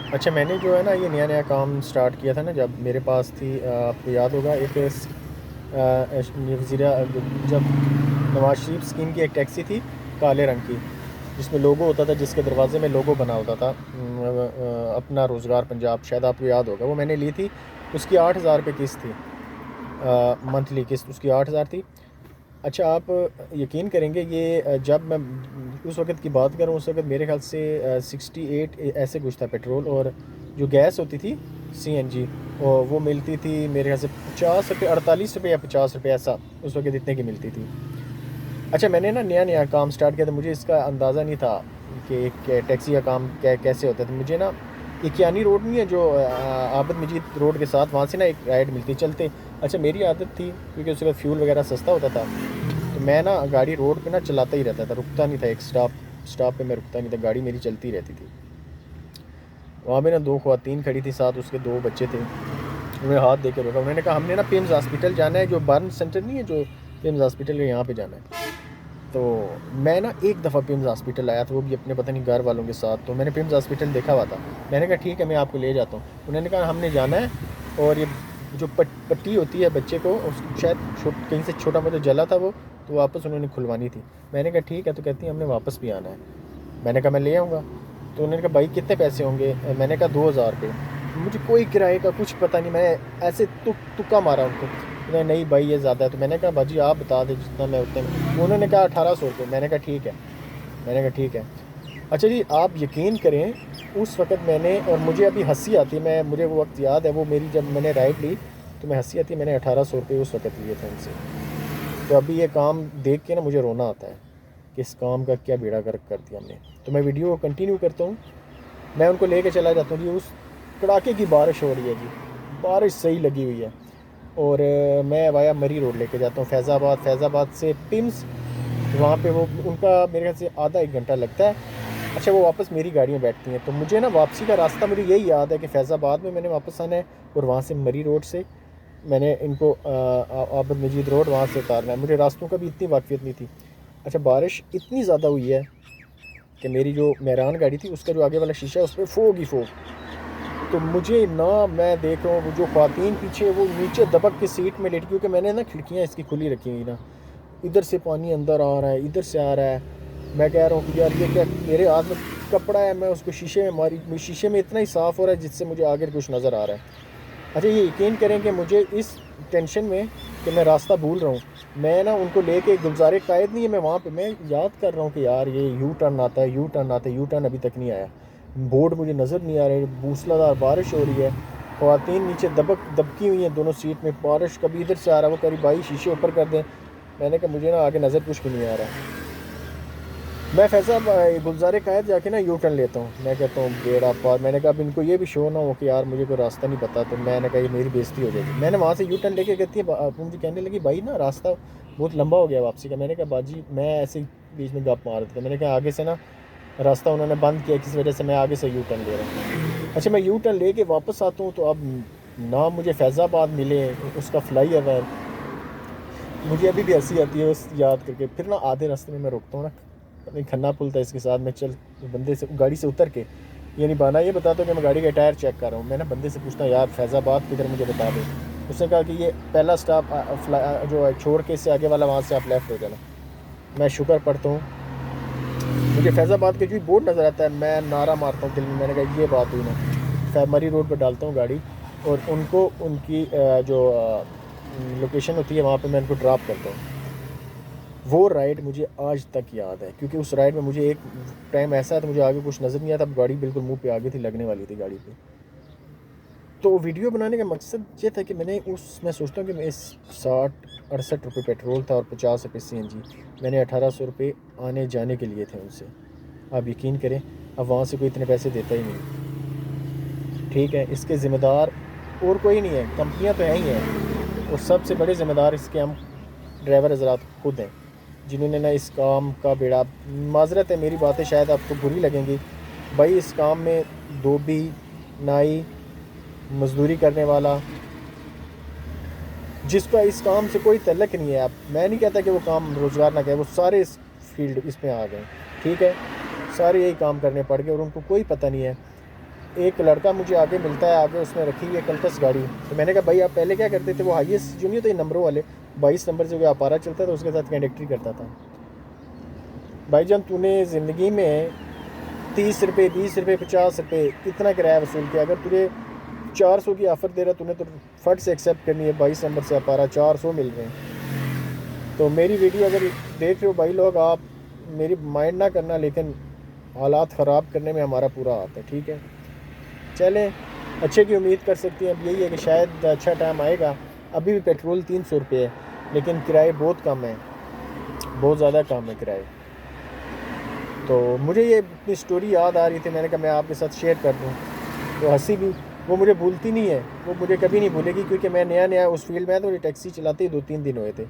अच्छा, मैंने जो है ना ये नया-नया काम स्टार्ट किया था ना, जब मेरे पास थी आपको याद होगा एक वज़ीरा जब नवाज़ शरीफ स्कीम की एक टैक्सी थी काले रंग की, जिसमें लोगो होता था, जिसके दरवाजे में लोगो बना होता था, अपना रोज़गार पंजाब, शायद आपको याद होगा। वो मैंने ली थी, उसकी 8,000 रुपये किस्त थी, मंथली किस्त उसकी 8,000 थी। अच्छा, आप यकीन करेंगे ये जब मैं उस वक़्त की बात करूँ, उस वक़्त मेरे ख़्याल से 68 ऐसे कुछ था पेट्रोल, और जो गैस होती थी सीएनजी, और वो मिलती थी मेरे ख़्याल से 50 रुपये, 48 रुपये या 50 रुपये, ऐसा उस वक़्त इतने की मिलती थी। अच्छा, मैंने ना नया-नया काम स्टार्ट किया था, मुझे इसका अंदाज़ा नहीं था कि एक टैक्सी का काम कैसे होता है। तो मुझे ना एक कियानी रोड नहीं है जो आबद मजीद रोड के साथ, वहाँ से ना एक राइड मिलती चलते। अच्छा, मेरी आदत थी क्योंकि उस वक़्त फ्यूल वगैरह सस्ता होता था, तो मैं ना गाड़ी रोड पे ना चलाता ही रहता था, रुकता नहीं था, एक स्टॉप पे मैं रुकता नहीं था, गाड़ी मेरी चलती रहती थी। वहाँ पे ना 2 ख़वातीन खड़ी थी, साथ उसके 2 बच्चे थे। उन्हें हाथ दे के रोका, उन्होंने कहा हमने ना पिम्स हॉस्पिटल जाना है, जो बर्न सेंटर नहीं है जो पिम्स हॉस्पिटल है, यहाँ पे जाना है। तो मैं ना एक दफ़ा पिम्स हॉस्पिटल आया था, वो भी अपने पता नहीं घर वालों के साथ, तो मैंने पिम्स हॉस्पिटल देखा हुआ था। मैंने कहा ठीक है, मैं आपको ले जाता हूँ। उन्होंने कहा हमने जाना है, और ये जो पट्टी होती है बच्चे को, शायद कहीं से छोटा मोटा जला था वो, तो वापस उन्होंने खुलवानी थी। मैंने कहा ठीक है, तो कहती है हमने वापस भी आना है। मैंने कहा मैं ले आऊँगा। तो उन्होंने कहा भाई कितने पैसे होंगे? मैंने कहा 2,000 रुपये। मुझे कोई किराए का कुछ पता नहीं, मैंने ऐसे तुक्का मारा उनको। उन्होंने नहीं भाई ये ज़्यादा है। तो मैंने कहा बाजी आप बता दें जितना मैं उतने में। उन्होंने कहा 1,800 रुपये। मैंने कहा ठीक है। मैंने कहा ठीक है। अच्छा जी, आप यकीन करें, उस वक़्त मैंने, और मुझे अभी हँसी आती है, मुझे वो वक़्त याद है, वो मेरी जब मैंने राइड ली तो मैं हँसी आती है, मैंने 1,800 रुपये उस वक़्त लिए थे उनसे। तो अभी ये काम देख के ना मुझे रोना आता है कि इस काम का क्या बेड़ा गर्क कर दिया हमने। तो मैं वीडियो को कंटिन्यू करता हूँ। मैं उनको लेके चला जाता हूँ जी, उस कड़ाके की बारिश हो रही है जी, बारिश सही लगी हुई है, और मैं वाया मरी रोड लेके जाता हूँ फैज़ाबाद से पिम्स। वहाँ पे वो उनका मेरे ख्याल से आधा 1 घंटा लगता है। अच्छा, वो वापस मेरी गाड़ी में बैठती हैं, तो मुझे ना वापसी का रास्ता मुझे यही याद है कि फैज़ाबाद में मैंने वापस आना है, और वहाँ से मरी रोड से मैंने इनको आबद मजीद रोड वहाँ से उतारना है। मुझे रास्तों का भी इतनी वाक़फ़ियत नहीं थी। अच्छा, बारिश इतनी ज़्यादा हुई है कि मेरी जो मेहरान गाड़ी थी उसका जो आगे वाला शीशा है उस पर फोग ही फोग। तो मुझे ना, मैं देख रहा हूँ वो जो ख़वातीन पीछे वो नीचे दबक के सीट में लेटी, क्योंकि मैंने ना खिड़कियाँ इसकी खुली रखी हुई ना, इधर से पानी अंदर आ रहा है, इधर से आ रहा है। मैं कह रहा हूँ कि यार ये क्या, मेरे हाथ में कपड़ा है, मैं उसको शीशे में मारी, शीशे में इतना ही साफ़ हो रहा है जिससे मुझे आगे कुछ नज़र आ रहा है। अच्छा, ये यकीन करें कि मुझे इस टेंशन में कि मैं रास्ता भूल रहा हूँ, मैं ना उनको लेके गुलज़ारे कायद नहीं है, मैं वहाँ पे मैं याद कर रहा हूँ कि यार ये यू टर्न आता है, यू टर्न आता है, यू टर्न अभी तक नहीं आया। बोर्ड मुझे नज़र नहीं आ रहे, मूसलाधार बारिश हो रही है, ख़वातीन नीचे दबकी हुई हैं दोनों सीट में, बारिश कभी इधर से आ रहा है, वो करीब भाई शीशे ऊपर कर दें। मैंने कहा मुझे ना आगे नज़र कुछ भी नहीं आ रहा। मैं फैज़ा गुलज़ारे कायद जाके ना यू टर्न लेता हूँ, मैं कहता हूँ बेड़ा पार। मैंने कहा अब इनको ये भी शो ना हो कि यार मुझे कोई रास्ता नहीं पता, तो मैंने कहा ये मेरी बेइज्जती हो जाएगी। मैंने वहाँ से यू टर्न लेके, कहती है वो मुझे कहने लगी भाई ना रास्ता बहुत लंबा हो गया वापसी का। मैंने कहा बाजी मैं ऐसे ही बीच में गप मार देता। मैंने कहा आगे से ना रास्ता उन्होंने बंद किया, किसी वजह से मैं आगे से यू टर्न ले रहा हूँ। अच्छा, मैं यू टर्न लेके वापस आता हूँ, तो अब ना मुझे फैज़ाबाद मिले, उसका फ्लाई ओवर, मुझे अभी भी हंसी आती है उस याद करके। फिर ना आधे रास्ते में मैं रुकता हूँ ना, नहीं खन्ना पुल था इसके साथ, मैं चल बंदे से गाड़ी से उतर के, ये नहीं बहाना ये बताता हूँ कि मैं गाड़ी का टायर चेक कर रहा हूँ, मैं ना बंदे से पूछता हूँ यार फैज़ाबाद किधर मुझे बता दे। उसने कहा कि ये पहला स्टॉप जो है छोड़ के इससे आगे वाला, वहाँ से आप लेफ़्ट हो जाना। मैं शुक्र पढ़ता हूँ, मुझे फैज़ाबाद के जो बोर्ड नज़र आता है, मैं नारा मारता हूँ दिल में, मैंने कहा ये बात हुई ना। फैमरी रोड पर डालता हूँ गाड़ी, और उनको उनकी जो लोकेशन होती है वहाँ पर मैं उनको ड्रॉप करता हूँ। वो राइड मुझे आज तक याद है, क्योंकि उस राइड में मुझे एक टाइम ऐसा था मुझे आगे कुछ नज़र नहीं आता, गाड़ी बिल्कुल मुंह पे आगे थी, लगने वाली थी गाड़ी पे। तो वीडियो बनाने का मकसद ये था कि मैं सोचता हूँ कि मैं इस 60-68 रुपये पेट्रोल था और 50 रुपये सीएनजी, मैंने 1,800 रुपये आने जाने के लिए थे उनसे। आप यकीन करें, अब वहाँ से कोई इतने पैसे देता ही नहीं। ठीक है, इसके ज़िम्मेदार और कोई नहीं है, कंपनियाँ तो हैं ही हैं, और सबसे बड़े ज़िम्मेदार इसके हम ड्राइवर हज़रात खुद हैं, जिन्होंने ना इस काम का बेड़ा, माज़रत है मेरी बातें शायद आपको बुरी लगेंगी भाई, इस काम में धोबी, नाई, मज़दूरी करने वाला, जिसका इस काम से कोई तल्लक नहीं है, आप, मैं नहीं कहता कि वो काम रोज़गार ना करें, वो सारे इस फील्ड इसमें आ गए। ठीक है, सारे यही काम करने पड़ गए और उनको कोई पता नहीं है एक लड़का मुझे आगे मिलता है, आगे उसने रखी हुई है कल्टस गाड़ी। तो मैंने कहा भाई आप पहले क्या करते थे? वो हाईएस्ट जो नहीं होते नंबरों वाले 22 नंबर से कोई अपारा चलता था, उसके साथ कंडक्टरी करता था। भाईजान तूने ज़िंदगी में 30 रुपये, 20 रुपये, 50 रुपये इतना किराया वसूल किया, अगर तुझे 400 की ऑफ़र दे रहा तूने तो फट से एक्सेप्ट करनी है। 22 नंबर से अपारा 400 मिल रहे हैं। तो मेरी वीडियो अगर देख रहे हो भाई लोग, आप मेरी माइंड ना करना, लेकिन हालात ख़राब करने में हमारा पूरा हाथ है, ठीक है। चलें, अच्छे की उम्मीद कर सकते हैं। अब यही है कि शायद अच्छा टाइम आएगा। अभी भी पेट्रोल 300 रुपये है, लेकिन किराए बहुत कम हैं, बहुत ज़्यादा कम है किराए। तो मुझे ये अपनी स्टोरी याद आ रही थी, मैंने कहा मैं आपके साथ शेयर कर दूँ। तो हंसी भी, वो मुझे भूलती नहीं है, वो मुझे कभी नहीं भूलेगी, क्योंकि मैं नया नया उस फील्ड में आया तो मुझे टैक्सी चलाते ही 2-3 दिन हुए थे।